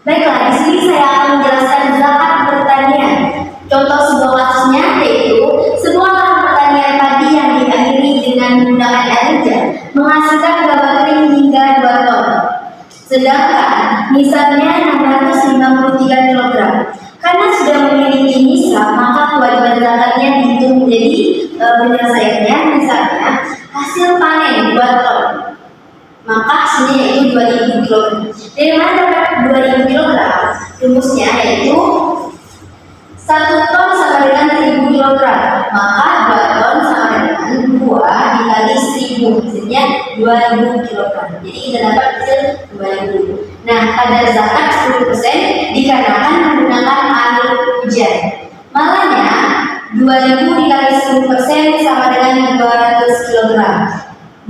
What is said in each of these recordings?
Baiklah, di sini saya akan menjelaskan zakat pertanian. Contoh sebuah kasusnya yaitu sebuah lahan pertanian padi yang diakhiri dengan menggunakan air hujan menghasilkan gabah kering hingga 2 ton. Sedangkan nisabnya 653 kg. Karena sudah memiliki nisab, maka kewajiban zakatnya dihitung menjadi penyelesaiannya misalnya hasil panen 2 ton. Maka hasilnya yaitu 2000 kg. Dari mana dapat 2000 kg? Rumusnya yaitu 1 ton sama dengan 1000 kg. Maka 2 ton sama dengan 2 dikali 1000, hasilnya 2000 kg. Jadi kita dapat hasil 2000. Nah, kadar zakat 10% dikarenakan menggunakan air hujan. Makanya 2000 dikali 10% sama dengan 200 kg.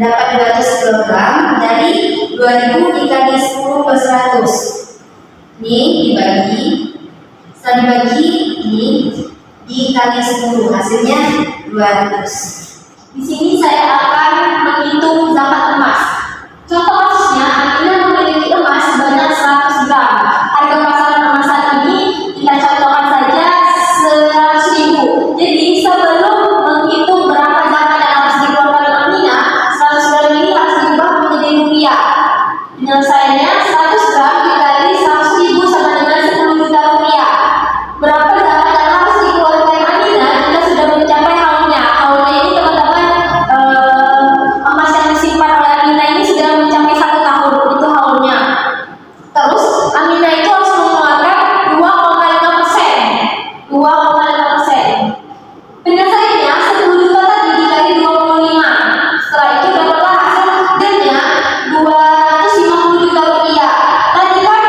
Dapat 200 kg dari 2000 dikali 10 per 100. Ini dibagi, setelah dibagi ini dikali 10, hasilnya 200. Di sini saya akan menghitung zakat emas. Contoh kasusnya, Aminah memiliki emas sebanyak 100 gram. Harga pasaran emas saat ini kita contohkan saja 100.000. Jadi sebelum menghitung berapa zakat yang harus dikeluarkan Aminah, 100 gram ini harus diubah menjadi rupiah. Penyelesaiannya 100 gram dikali 100.000 sama dengan 10 juta rupiah. Berapa zakat yang harus dikeluarkan Aminah jika sudah mencapai haulnya? Haulnya ini teman-teman, emas yang disimpan oleh Aminah ini sudah mencapai 1 tahun, itu haulnya. Terus Aminah itu harus mengeluarkan 2,5%. 2,5%. Penyelesaiannya 10 juta tadi dikali 25. Setelah itu dapatlah hasilnya 250 juta rupiah. Tadi kan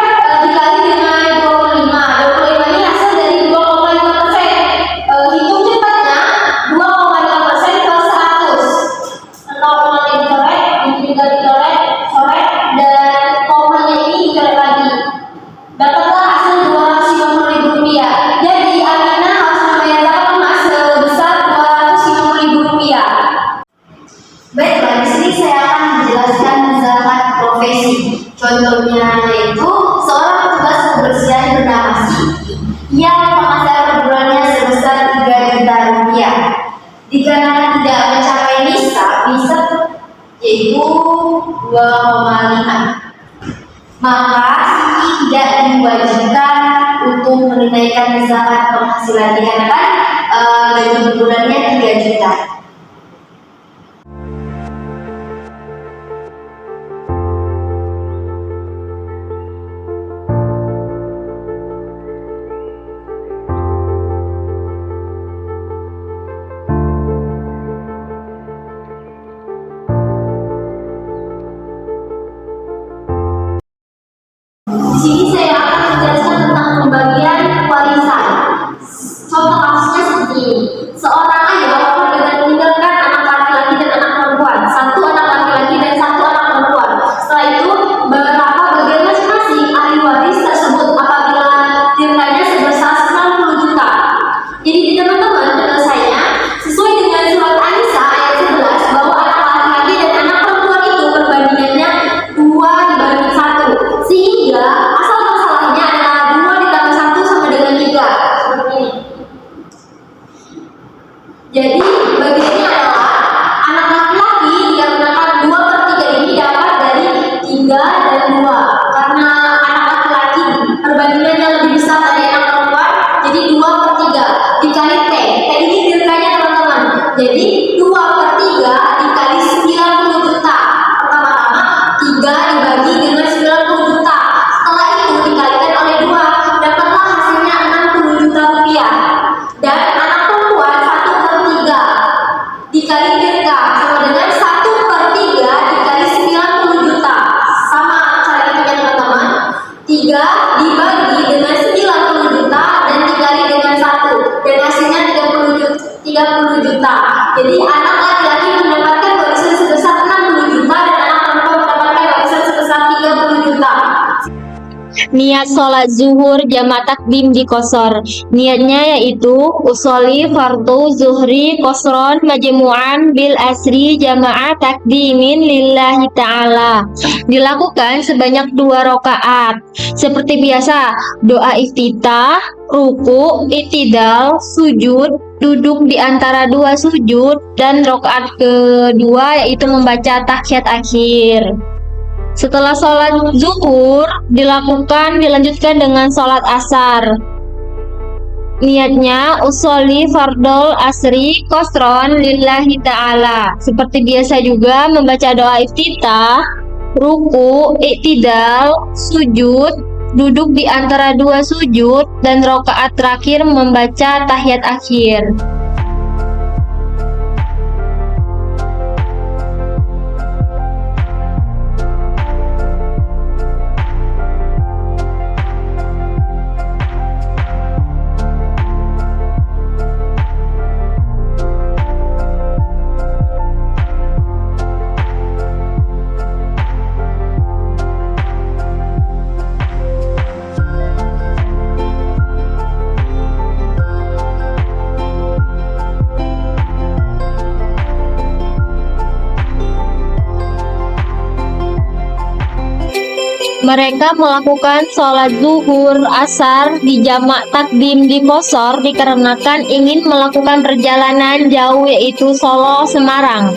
dikali dengan 25. 25 ini hasil dari 2,5%. Hitung cepatnya 2,5% per 100. 0,nya dicoret, ini juga dicoret, coret, dan komanya ini dicoret lagi. Dapatlah hasil 250.000 rupiah. Jadi Aminah harus membayar zakat emas sebesar 250.000 rupiah. Baiklah, di sini saya akan menjelaskan zakat profesi. Contohnya yaitu seorang petugas kebersihan bernama Siti yang penghasilan per bulannya sebesar 3 juta rupiah. Dikarenakan tidak mencapai nisab yaitu 2,5, maka Siti tidak diwajibkan untuk menunaikan zakat penghasilan dikarenakan gaji per bulannya 3 juta. Di sini saya akan menjelaskan tentang pembagian warisan. Contoh kasusnya seperti ini. Seorang ayah dengan meninggalkan anak laki-laki dan anak perempuan. 1 anak laki-laki dan 1 anak perempuan. Setelah itu, berapa bagian masing-masing ahli waris tersebut apabila tirtanya sebesar 90 juta. Jadi teman-teman, penyelesaiannya sesuai dengan surat An-Nisa ayat 11 bahwa anak laki-laki dan anak perempuan itu perbandingannya 2:1. Sehingga asal masalahnya adalah 2 ditambah 1 sama dengan 3. Seperti ini. Jadi bagiannya adalah anak laki-laki dikarenakan 2/3 ini dapat dari 3 dan 2. Karena anak laki-laki perbandingannya lebih besar dari anak perempuan, jadi 2/3 dikali T. T ini tirkanya teman-teman. Jadi 2/3 dikali 90 juta. Pertama-tama 3 dibagi dengan 90 juta. Setelah itu dikalikan oleh 2, dapatlah hasilnya 60 juta rupiah. Dan anak perempuan 1/3 dikali tirka sama dengan 1/3 dikali 90 juta. Sama cara hitungnya teman-teman. 3 dibagi dengan 90 juta dan dikali dengan 1, dan hasilnya 30 juta. Jadi anak laki-laki mendapatkan warisan sebesar 60 juta dan anak perempuan mendapatkan warisan sebesar 30 juta. Niat sholat zuhur jamak takdim di qashar. Niatnya yaitu usolli fardu zuhri qasron majmu'an bil asri jamaah takdimin lillahi ta'ala. Dilakukan sebanyak 2 rakaat. Seperti biasa, doa iftitah, ruku, i'tidal, sujud, duduk di antara 2 sujud, dan rakaat kedua yaitu membaca tahiyat akhir. Setelah sholat zuhur dilanjutkan dengan sholat asar. Niatnya usolli fardol asri qasron lillahi ta'ala. Seperti biasa juga membaca doa iftitah, ruku, i'tidal, sujud, duduk di antara 2 sujud, dan rakaat terakhir membaca tahiyat akhir. Mereka melakukan sholat zuhur asar di jamak takdim di qashar dikarenakan ingin melakukan perjalanan jauh yaitu Solo Semarang.